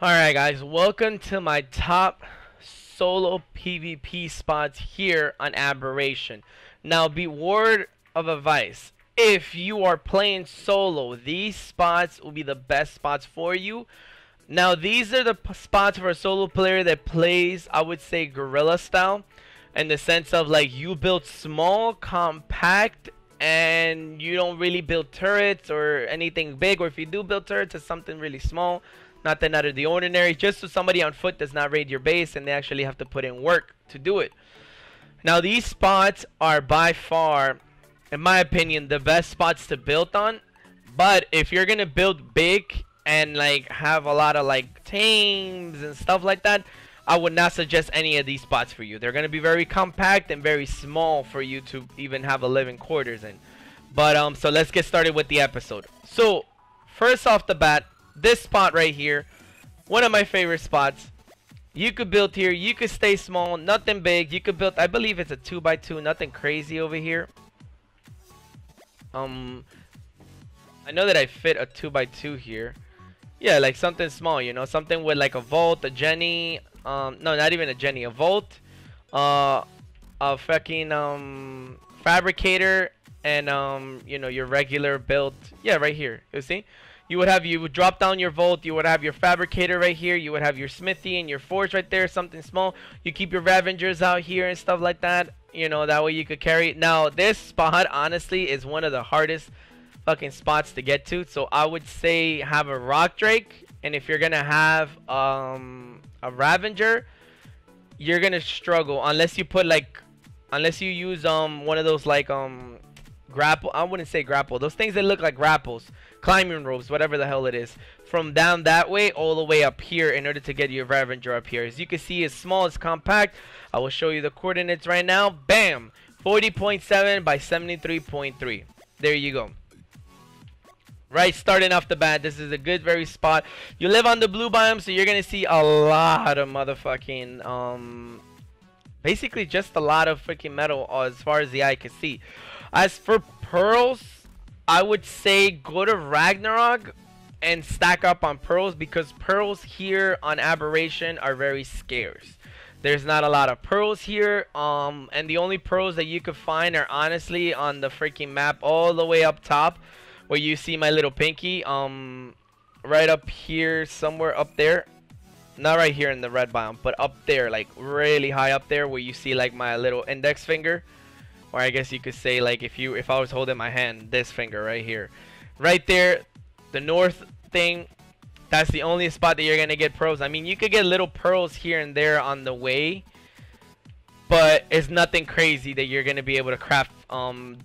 Alright guys, welcome to my top solo PvP spots here on Aberration. Now be word of advice, if you are playing solo, these spots will be the best spots for you. Now these are the spots for a solo player that plays, I would say, guerrilla style, in the sense of like you build small, compact, and you don't really build turrets or anything big, or if you do build turrets, it's something really small. Nothing out of the ordinary, just so somebody on foot does not raid your base and they actually have to put in work to do it. Now these spots are by far, in my opinion, the best spots to build on. But if you're gonna build big and like have a lot of like tames and stuff like that, I would not suggest any of these spots for you. They're gonna be very compact and very small for you to even have a living quarters in. But so let's get started with the episode. So first off the bat, this spot right here, one of my favorite spots. You could build here, you could stay small, nothing big. You could build, I believe it's a 2x2, nothing crazy over here. I know that I fit a 2x2 here. Yeah, like something small, you know, something with like a vault, a Jenny, no, not even a Jenny, a vault, a fucking fabricator, and you know, your regular build. Yeah, right here, you see. You would drop down your vault, you would have your fabricator right here, you would have your smithy and your forge right there, something small. You keep your ravengers out here and stuff like that, you know, that way you could carry. Now this spot honestly is one of the hardest fucking spots to get to, so I would say have a rock drake, and if you're gonna have a ravenger, you're gonna struggle unless you put like, unless you use one of those like grapple, I wouldn't say grapple, those things that look like grapples, climbing ropes, whatever the hell it is, from down that way all the way up here in order to get your ravenger up here. As you can see, it's small, it's compact. I will show you the coordinates right now. Bam, 40.7 by 73.3. There you go. Right, starting off the bat, this is a good very spot. You live on the blue biome, so you're gonna see a lot of motherfucking basically just a lot of freaking metal as far as the eye can see. As for pearls, I would say go to Ragnarok and stack up on pearls, because pearls here on Aberration are very scarce. There's not a lot of pearls here, and the only pearls that you could find are honestly on the freaking map all the way up top where you see my little pinky, right up here, somewhere up there. Not right here in the red biome, but up there, like really high up there where you see like my little index finger. Or I guess you could say, like, if I was holding my hand, this finger right here, right there, the north thing, that's the only spot that you're gonna get pearls. I mean, you could get little pearls here and there on the way, but it's nothing crazy that you're gonna be able to craft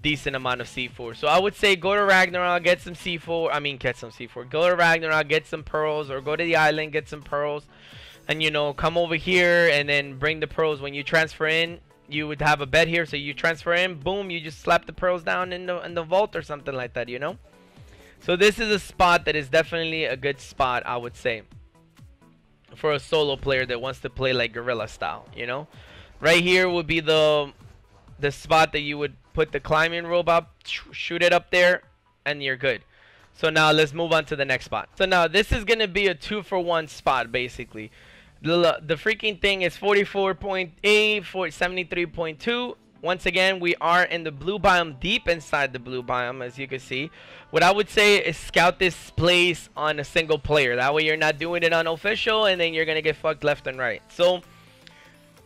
decent amount of C4. So I would say go to Ragnarok, get some C4. I mean, get some C4. Go to Ragnarok, get some pearls, or go to the island, get some pearls, and you know, come over here and then bring the pearls when you transfer in. You would have a bed here, so you transfer in, boom, you just slap the pearls down in the vault or something like that, you know. So this is a spot that is definitely a good spot, I would say, for a solo player that wants to play like guerrilla style, you know. Right here would be the spot that you would put the climbing rope up, shoot it up there, and you're good. So now let's move on to the next spot. So now this is gonna be a 2-for-1 spot basically. The freaking thing is 44.8, 73.2. Once again, we are in the blue biome, deep inside the blue biome, as you can see. What I would say is scout this place on a single player. That way you're not doing it on official, and then you're gonna get fucked left and right. So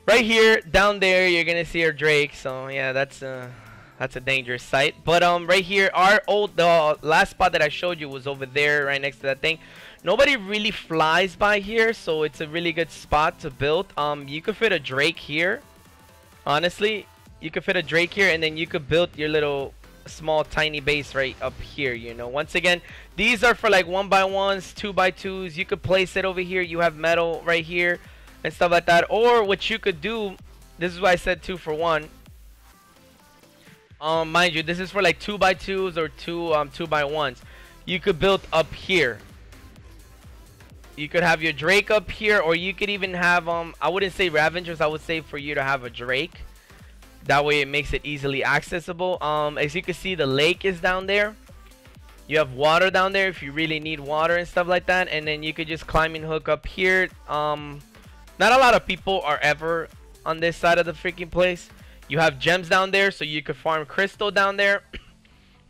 right here, down there, you're gonna see our Drake. So yeah, that's a dangerous sight. But right here, the last spot that I showed you was over there, right next to that thing. Nobody really flies by here, so it's a really good spot to build. You could fit a Drake here. Honestly, you could fit a Drake here, and then you could build your little small tiny base right up here, you know. Once again, these are for like 1x1s, 2x2s. You could place it over here. You have metal right here and stuff like that. Or what you could do, this is why I said 2-for-1. Mind you, this is for like 2x2s or 2x1s. You could build up here. You could have your Drake up here, or you could even have I wouldn't say Ravengers, I would say for you to have a Drake. That way it makes it easily accessible. As you can see, the lake is down there. You have water down there if you really need water and stuff like that. And then you could just climb and hook up here. Not a lot of people are ever on this side of the freaking place. You have gems down there, so you could farm crystal down there.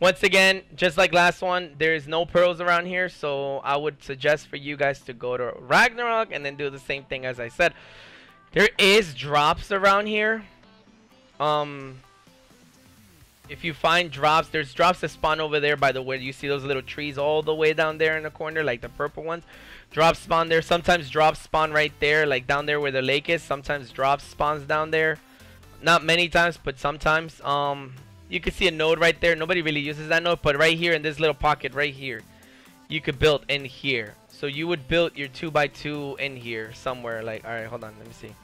Once again, just like last one, there is no pearls around here, so I would suggest for you guys to go to Ragnarok and then do the same thing as I said. There is drops around here. If you find drops, there's drops that spawn over there by the way. You see those little trees all the way down there in the corner, like the purple ones. Drops spawn there. Sometimes drops spawn right there, like down there where the lake is. Sometimes drops spawns down there. Not many times, but sometimes. You can see a node right there. Nobody really uses that node, but right here in this little pocket right here, you could build in here. So you would build your 2x2 in here somewhere. Like, all right, hold on, let me see.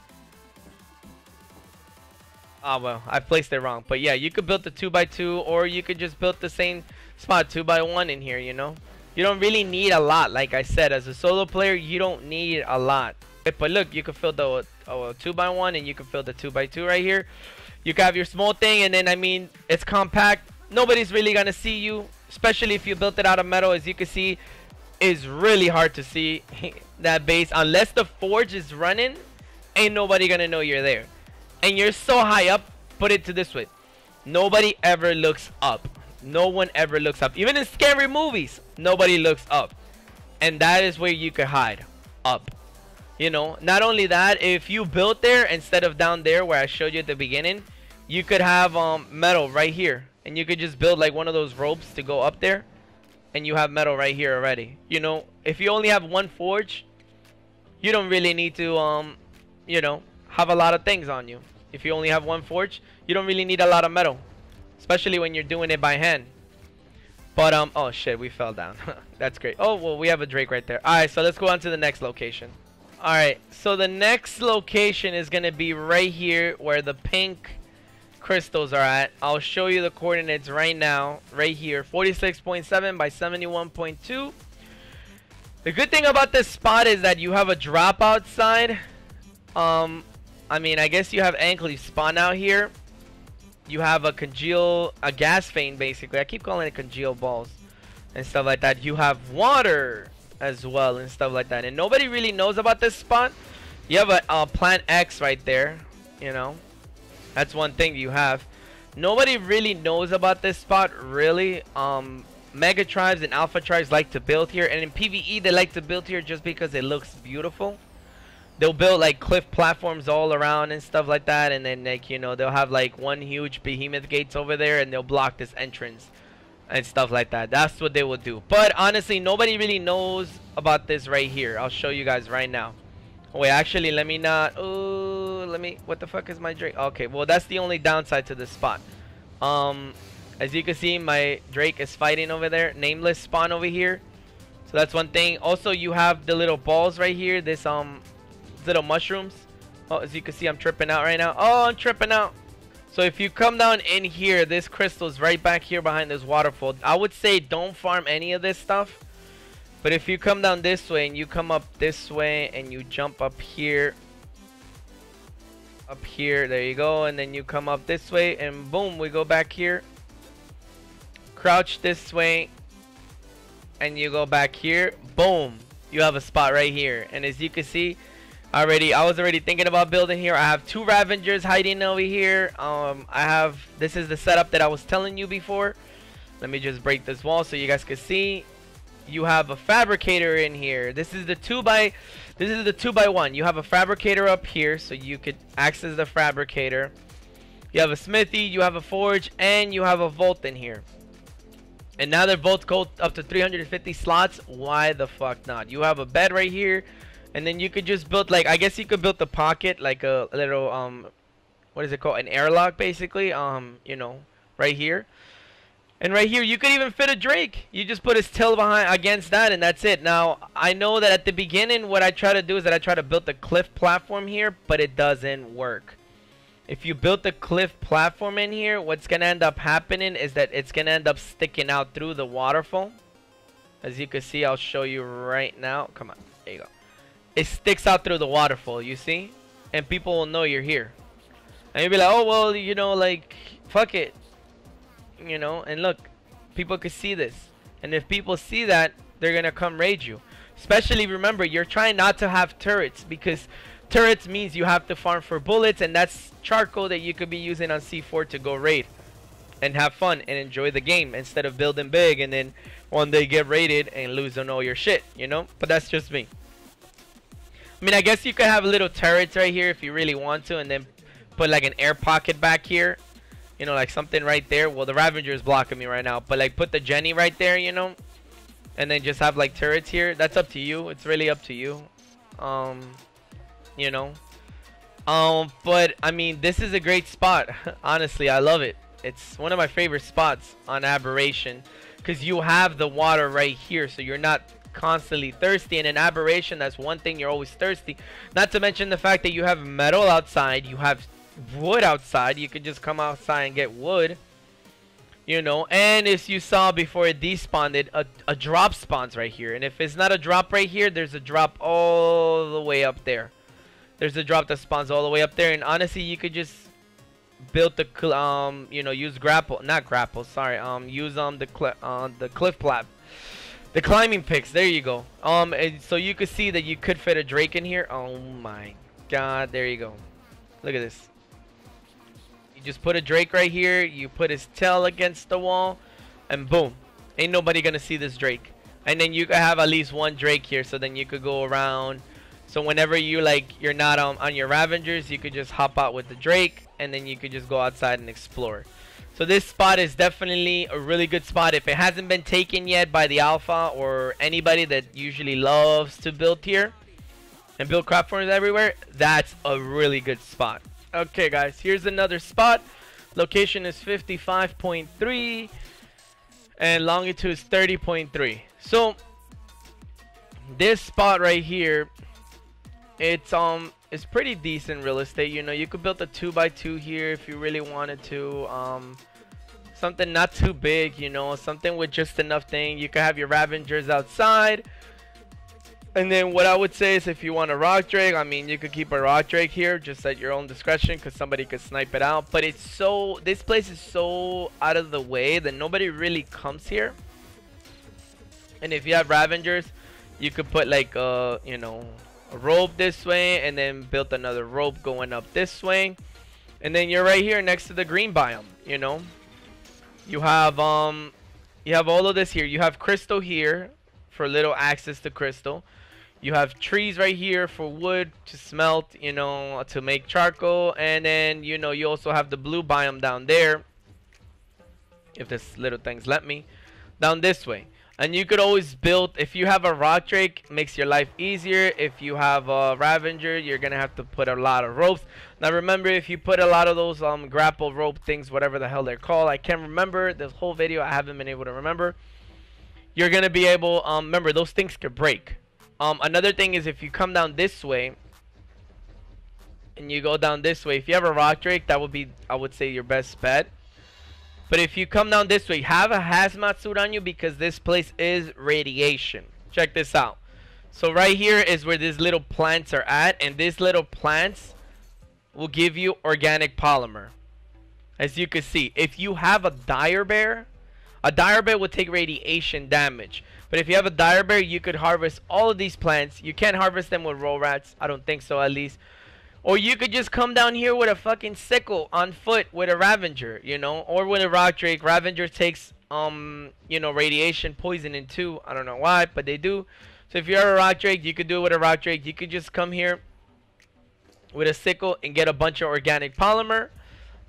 Oh, well, I placed it wrong. But yeah, you could build the 2x2, or you could just build the same spot 2x1 in here, you know. You don't really need a lot. Like I said, as a solo player, you don't need a lot. But look, you can fill the 2x1, and you can fill the 2x2 right here. You can have your small thing, and then, I mean, it's compact. Nobody's really going to see you, especially if you built it out of metal. As you can see, it's really hard to see that base. Unless the forge is running, ain't nobody going to know you're there. And you're so high up, put it to this way. Nobody ever looks up. No one ever looks up. Even in scary movies, nobody looks up. And that is where you could hide. Up. You know, not only that, if you built there instead of down there where I showed you at the beginning, you could have metal right here. And you could just build like one of those ropes to go up there. And you have metal right here already. You know, if you only have one forge, you don't really need to, you know, have a lot of things on you. If you only have one forge, you don't really need a lot of metal, especially when you're doing it by hand. But oh shit, we fell down. That's great. Oh well, we have a drake right there. All right, so let's go on to the next location. All right, so the next location is gonna be right here where the pink crystals are at. I'll show you the coordinates right now. Right here, 46.7 by 71.2. The good thing about this spot is that you have a drop outside. I mean, I guess you have ankle spawn out here. You have a gas vein basically. I keep calling it congeal balls and stuff like that. You have water as well and stuff like that. And nobody really knows about this spot. You have a plant X right there. You know, that's one thing you have. Nobody really knows about this spot really. Mega tribes and alpha tribes like to build here, and in PvE they like to build here just because it looks beautiful. They'll build like cliff platforms all around and stuff like that, and then like, you know, they'll have like one huge behemoth gates over there, and they'll block this entrance and stuff like that. That's what they will do. But honestly, nobody really knows about this right here. I'll show you guys right now. Oh, wait, actually, let me not. Oh, let me. What the fuck is my drake? Okay, well that's the only downside to this spot. As you can see, my drake is fighting over there. Nameless spawn over here. So that's one thing. Also, you have the little balls right here. This little mushrooms. Oh, as you can see, I'm tripping out right now. Oh, I'm tripping out. So if you come down in here, this crystal is right back here behind this waterfall. I would say don't farm any of this stuff. But if you come down this way and you come up this way and you jump up here, there you go, and then you come up this way and boom, we go back here. Crouch this way and you go back here. Boom, you have a spot right here. And as you can see, I was already thinking about building here. I have 2 Ravengers hiding over here. This is the setup that I was telling you before. Let me just break this wall so you guys can see. You have a fabricator in here. This is the 2x1. You have a fabricator up here, so you could access the fabricator. You have a smithy, you have a forge, and you have a vault in here. And now their vaults go up to 350 slots. Why the fuck not? You have a bed right here. And then you could just build, like, I guess you could build the pocket, like a little, what is it called? An airlock, basically, you know, right here. And right here, you could even fit a drake. You just put his tail behind against that, and that's it. Now, I know that at the beginning, what I try to do is that I try to build the cliff platform here, but it doesn't work. If you build the cliff platform in here, what's going to end up happening is that it's going to end up sticking out through the waterfall. As you can see, I'll show you right now. Come on, there you go. It sticks out through the waterfall, you see? And people will know you're here. And you'll be like, oh, well, you know, like, fuck it. You know, and look, people could see this. And if people see that, they're gonna come raid you. Especially, remember, you're trying not to have turrets, because turrets means you have to farm for bullets, and that's charcoal that you could be using on C4 to go raid and have fun and enjoy the game, instead of building big and then one day get raided and losing all your shit, you know? But that's just me. I mean, I guess you could have little turrets right here if you really want to, and then put like an air pocket back here, you know, like something right there. Well, the Ravager is blocking me right now, but like put the Jenny right there, you know, and then just have like turrets here. That's up to you. It's really up to you. You know, but I mean, this is a great spot. Honestly, I love it. It's one of my favorite spots on Aberration, because you have the water right here, so you're not constantly thirsty. And in Aberration, that's one thing, you're always thirsty. Not to mention the fact that you have metal outside, you have wood outside. You could just come outside and get wood, you know. And as you saw before it despawned, a drop spawns right here. And if it's not a drop right here, there's a drop all the way up there. There's a drop that spawns all the way up there. And honestly, you could just build the you know, use not grapple, sorry, use the cliff plat, the climbing picks. There you go. And so you could see that you could fit a Drake in here. Oh my god, there you go. Look at this. You just put a Drake right here, you put his tail against the wall, and boom, ain't nobody gonna see this Drake. And then you could have at least one Drake here, so then you could go around. So whenever you you're not on your Ravengers, you could just hop out with the Drake, and then you could just go outside and explore. So this spot is definitely a really good spot. If it hasn't been taken yet by the alpha or anybody that usually loves to build here and build crop farms everywhere, that's a really good spot. Okay guys, here's another spot. Location is 55.3 and longitude is 30.3. So this spot right here, it's pretty decent real estate. You know, you could build a 2x2 here if you really wanted to. Something not too big, you know, something with just enough thing. You could have your Ravengers outside. And then what I would say is, if you want a Rock Drake, I mean, you could keep a Rock Drake here just at your own discretion, because somebody could snipe it out. But it's so, this place is so out of the way that nobody really comes here. And if you have Ravengers, you could put like you know, a rope this way, and then build another rope going up this way, and then you're right here next to the green biome. You know, you have all of this here. You have crystal here for little access to crystal. You have trees right here for wood to smelt, you know, to make charcoal. And then, you know, you also have the blue biome down there, if this little things let me, down this way. And you could always build, if you have a Rock Drake, makes your life easier. If you have a Ravager, you're gonna have to put a lot of ropes. Now remember, if you put a lot of those grapple rope things, whatever the hell they're called, I can't remember this whole video, I haven't been able to remember. You're gonna be able, remember, those things could break. Another thing is, if you come down this way and you go down this way, if you have a Rock Drake, that would be, I would say, your best bet. But if you come down this way, have a hazmat suit on you, because this place is radiation. Check this out. So right here is where these little plants are at, and these little plants will give you organic polymer. As you can see, if you have a dire bear will take radiation damage. But if you have a dire bear, you could harvest all of these plants. You can't harvest them with roll rats. I don't think so, at least. Or you could just come down here with a fucking sickle on foot with a Ravager, you know, or with a Rock Drake. Ravager takes, you know, radiation poisoning too. I don't know why, but they do. So if you're a Rock Drake, you could do it with a Rock Drake. You could just come here with a sickle and get a bunch of organic polymer,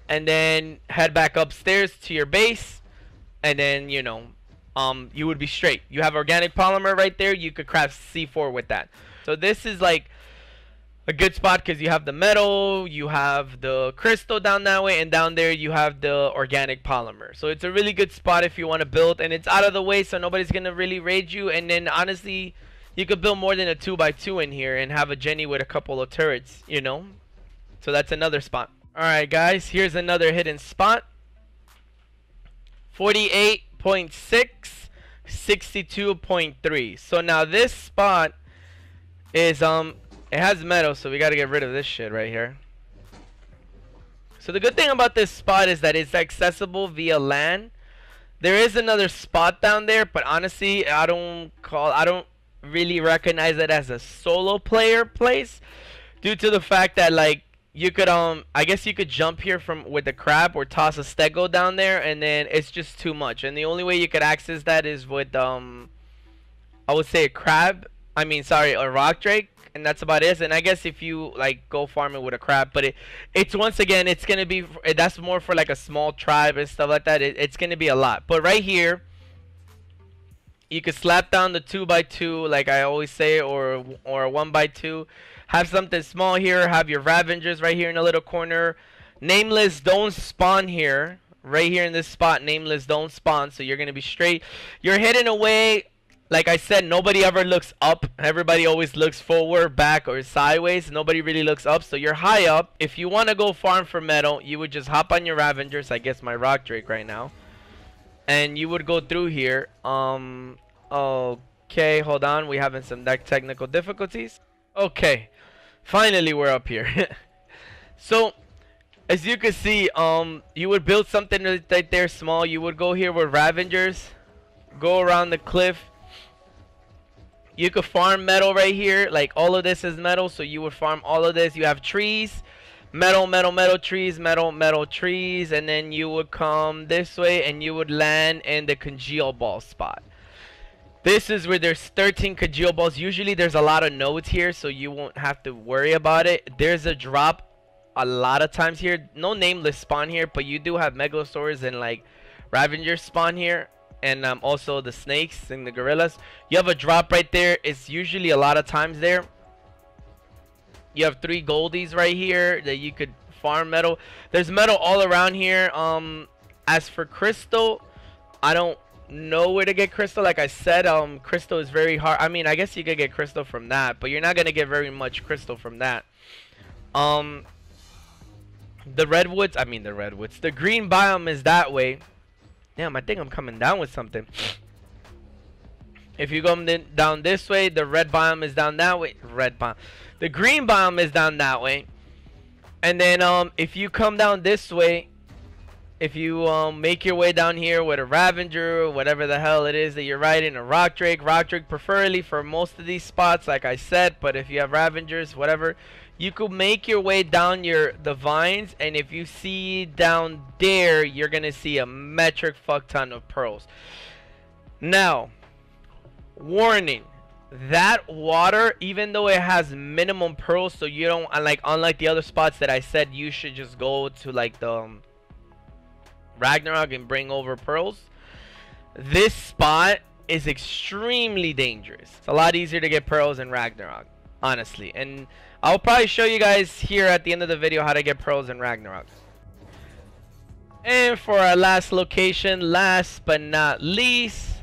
and then head back upstairs to your base, and then, you know, you would be straight. You have organic polymer right there. You could craft C4 with that. So this is like a good spot, because you have the metal, you have the crystal down that way, and down there you have the organic polymer. So it's a really good spot if you want to build, and it's out of the way, so nobody's gonna really raid you. And then honestly, you could build more than a 2x2 in here and have a Jenny with a couple of turrets, you know. So that's another spot. Alright guys, here's another hidden spot. 48.6, 62.3. So now this spot is it has metal, so we gotta get rid of this shit right here. So the good thing about this spot is that it's accessible via land. There is another spot down there, but honestly, I don't really recognize it as a solo player place, due to the fact that like you could I guess you could jump here from with the crab or toss a stego down there, and then it's just too much. And the only way you could access that is with I would say a crab. I mean, sorry, a rock drake, and that's about it. And I guess if you like go farming with a crab, but it's once again, it's gonna be, that's more for like a small tribe and stuff like that. It's gonna be a lot. But right here, you could slap down the 2x2, like I always say, or a 1x2. Have something small here. Have your Ravengers right here in the little corner. Nameless don't spawn here. Right here in this spot, nameless don't spawn. So you're gonna be straight. You're hidden away. Like I said, nobody ever looks up. Everybody always looks forward, back, or sideways. Nobody really looks up. So you're high up. If you want to go farm for metal, you would just hop on your Ravengers. I guess my Rock Drake right now. And you would go through here. Okay, hold on. We're having some technical difficulties. Okay. Finally, we're up here. So, as you can see, you would build something right there small. You would go here with Ravengers. Go around the cliff. You could farm metal right here. Like all of this is metal, so you would farm all of this. You have trees, metal, trees, metal, trees, and then you would come this way and you would land in the congeal ball spot. This is where there's 13 congeal balls. Usually there's a lot of nodes here, so you won't have to worry about it. There's a drop a lot of times here. No nameless spawn here, but you do have megalosaurs and like Ravengers spawn here. And also the snakes and the gorillas. You have a drop right there. It's usually a lot of times there. You have 3 goldies right here that you could farm metal. There's metal all around here. As for crystal, I don't know where to get crystal. Like I said, crystal is very hard. I mean, I guess you could get crystal from that, but you're not gonna get very much crystal from that. The redwoods. The green biome is that way. Damn, I think I'm coming down with something. If you go down this way, the red biome is down that way. Red biome. The green biome is down that way. And then if you come down this way, if you make your way down here with a Ravenger or whatever the hell it is that you're riding, a Rock Drake preferably for most of these spots, like I said. But if you have Ravengers, whatever, you could make your way down the vines, and if you see down there, you're gonna see a metric fuck ton of pearls. Now, warning, that water, even though it has minimum pearls, so you don't, unlike the other spots that I said you should just go to like the ragnarok and bring over pearls, this spot is extremely dangerous. It's a lot easier to get pearls in ragnarok, honestly. And I'll probably show you guys here at the end of the video how to get pearls in ragnarok. And for our last location, last but not least,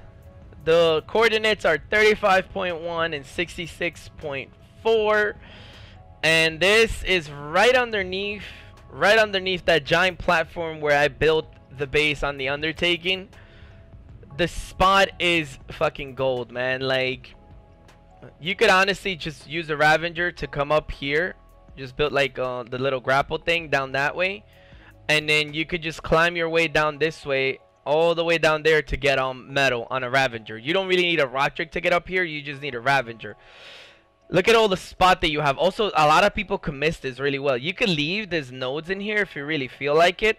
the coordinates are 35.1 and 66.4, and this is right underneath that giant platform where I built the base on the Undertaking. The spot is fucking gold, man. Like, you could honestly just use a Ravenger to come up here, just build like the little grapple thing down that way, and then you could just climb your way down this way all the way down there to get metal on a Ravenger. You don't really need a Rock Drake to get up here, you just need a Ravenger. Look at all the spot that you have. Also, a lot of people can miss this really well. You can leave these nodes in here if you really feel like it.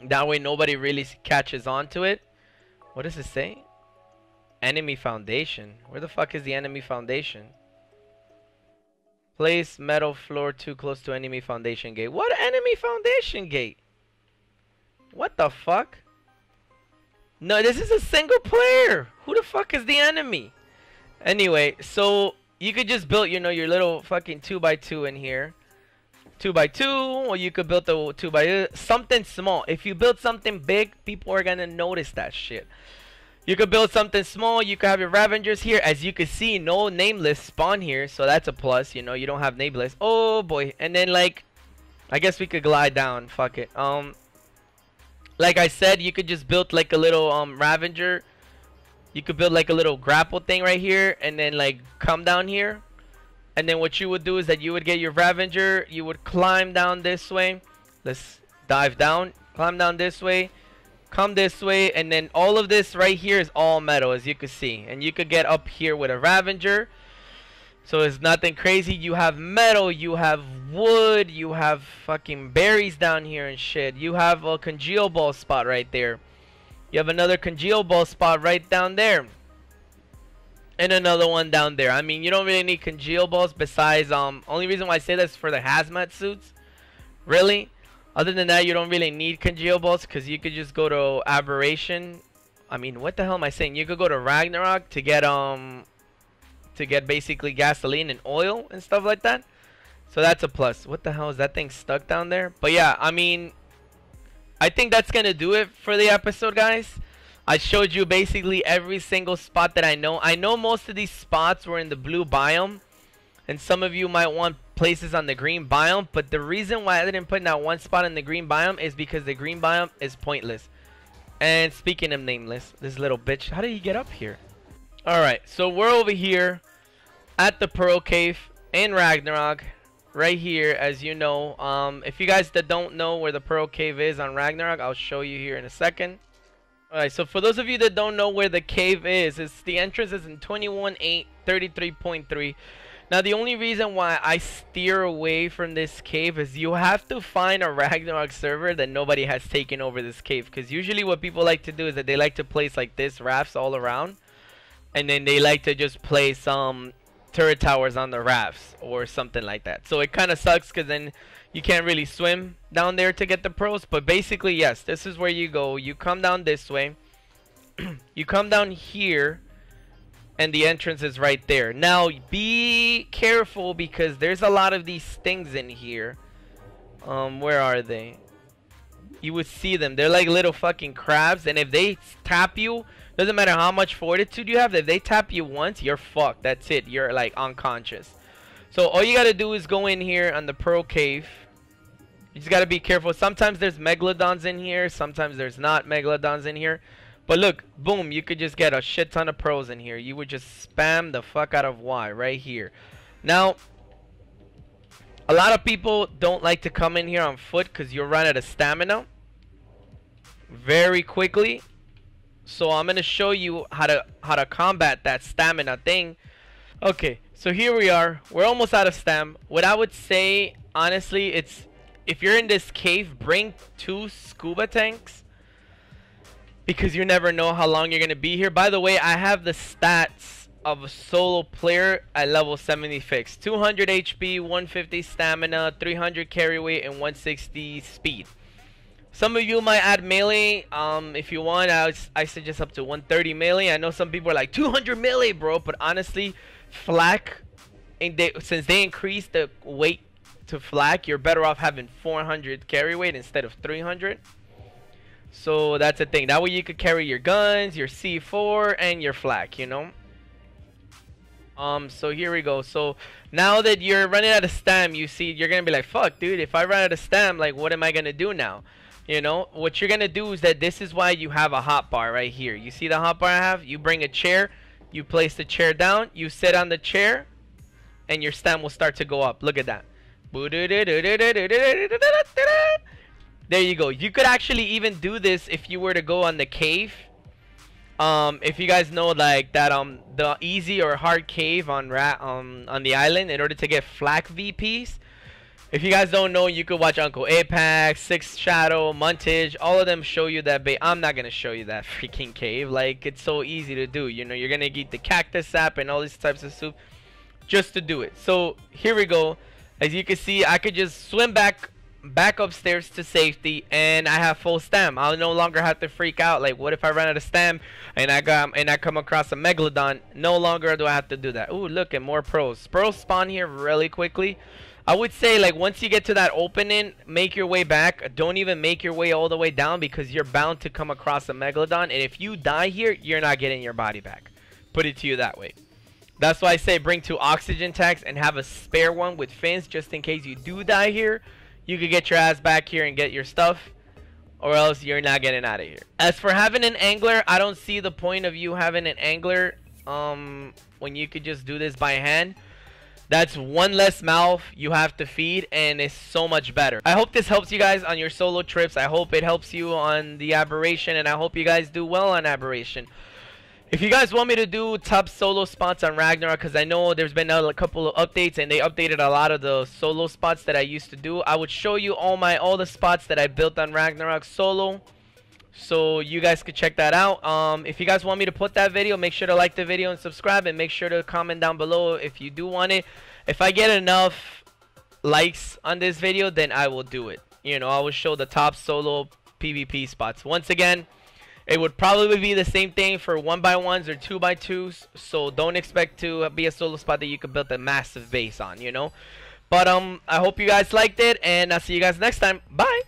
That way nobody really catches on to it. What does it say? Enemy foundation. Where the fuck is the enemy foundation? Place metal floor too close to enemy foundation gate. What enemy foundation gate? What the fuck? No, this is a single player. Who the fuck is the enemy? Anyway, so you could just build, you know, your little fucking 2x2 in here. 2x2, or you could build the 2x something small. If you build something big, people are gonna notice that shit. You could build something small. You could have your Ravengers here. As you can see, no nameless spawn here, so that's a plus. You know, you don't have nameless. Oh boy. And then, like, I guess we could glide down. Fuck it. Like I said, you could just build like a little Ravenger. You could build like a little grapple thing right here, and then like come down here. And then what you would do is that you would get your Ravenger. You would climb down this way. Let's dive down. Climb down this way. come this way, and then all of this right here is all metal, as you can see. And you could get up here with a Ravager, so it's nothing crazy. You have metal, you have wood, you have fucking berries down here and shit. You have a congeal ball spot right there. You have another congeal ball spot right down there, and another one down there. I mean, you don't really need congeal balls. Besides, only reason why I say this is for the hazmat suits, really. Other than that, you don't really need congeal balls, because you could just go to aberration. I mean, what the hell am I saying? You could go to Ragnarok to get basically gasoline and oil and stuff like that. So that's a plus. What the hell is that thing stuck down there? But yeah, I mean, I think that's gonna do it for the episode, guys. I showed you basically every single spot that I know. I know most of these spots were in the blue biome, and some of you might want places on the green biome, but the reason why I didn't put in that one spot in the green biome is because the green biome is pointless. And speaking of nameless, this little bitch, how did he get up here? Alright, so we're over here at the Pearl Cave in Ragnarok, right here, as you know. If you guys that don't know where the Pearl Cave is on Ragnarok, I'll show you here in a second. Alright, so for those of you that don't know where the cave is, the entrance is in 21.8.33.3. Now, the only reason why I steer away from this cave is you have to find a Ragnarok server that nobody has taken over this cave. Because usually what people like to do is that they like to place like this rafts all around. And then they like to just place some turret towers on the rafts or something like that. So it kind of sucks because then you can't really swim down there to get the pros. But basically, yes, this is where you go. You come down this way. You come down here. And the entrance is right there. Now, be careful because there's a lot of these things in here. Where are they? You would see them. They're like little fucking crabs. And if they tap you, doesn't matter how much fortitude you have. If they tap you once, you're fucked. That's it. You're like unconscious. So all you gotta do is go in here on the Pearl Cave. You just gotta be careful. Sometimes there's megalodons in here. Sometimes there's not megalodons in here. But look, boom, you could just get a shit ton of pearls in here. You would just spam the fuck out of Y right here. Now, a lot of people don't like to come in here on foot because you'll run out of stamina very quickly. So I'm going to show you how to combat that stamina thing. Okay, so here we are. We're almost out of stam. What I would say, honestly, it's if you're in this cave, bring 2 scuba tanks. Because you never know how long you're going to be here. By the way, I have the stats of a solo player at level 70 fixed. 200 HP, 150 stamina, 300 carry weight, and 160 speed. Some of you might add melee. If you want, I suggest up to 130 melee. I know some people are like, 200 melee, bro. But honestly, flak, since they increased the weight to flak, you're better off having 400 carry weight instead of 300. So that's the thing. That way you could carry your guns, your C4, and your flak, you know. So here we go. So now that you're running out of stam, you see, you're gonna be like, fuck, dude, if I run out of stam, like, what am I gonna do now? You know, what you're gonna do is that this is why you have a hotbar right here. You see the hotbar I have? You bring a chair, you place the chair down, you sit on the chair, and your stam will start to go up. Look at that. There you go. You could actually even do this if you were to go on the cave. If you guys know like that the easy or hard cave on the island in order to get flak VPs. If you guys don't know, you could watch Uncle Apex, Six Shadow, Montage, all of them show you that I'm not gonna show you that freaking cave. Like, it's so easy to do. You know, you're gonna get the cactus sap and all these types of soup just to do it. So here we go. As you can see, I could just swim back upstairs to safety, and I have full stam. I'll no longer have to freak out like, what if I run out of stam and I come across a megalodon? No longer do I have to do that. Ooh, look at more pros. Pros spawn here really quickly. I would say, like, once you get to that opening, make your way back. Don't even make your way all the way down because you're bound to come across a megalodon, and if you die here, you're not getting your body back. Put it to you that way. That's why I say bring 2 oxygen tanks and have a spare one with fins just in case you do die here. You could get your ass back here and get your stuff, or else you're not getting out of here. As for having an angler, I don't see the point of you having an angler when you could just do this by hand. That's one less mouth you have to feed, and it's so much better. I hope this helps you guys on your solo trips. I hope it helps you on the aberration, and I hope you guys do well on aberration. If you guys want me to do top solo spots on Ragnarok, because I know there's been a couple of updates and they updated a lot of the solo spots that I used to do, I would show you all the spots that I built on Ragnarok solo, so you guys could check that out. If you guys want me to put that video, make sure to like the video and subscribe, and make sure to comment down below if you do want it. If I get enough likes on this video, then I will do it. You know, I will show the top solo PvP spots. Once again, it would probably be the same thing for 1x1s or 2x2s, so don't expect to be a solo spot that you could build a massive base on, you know. But I hope you guys liked it, and I'll see you guys next time. Bye.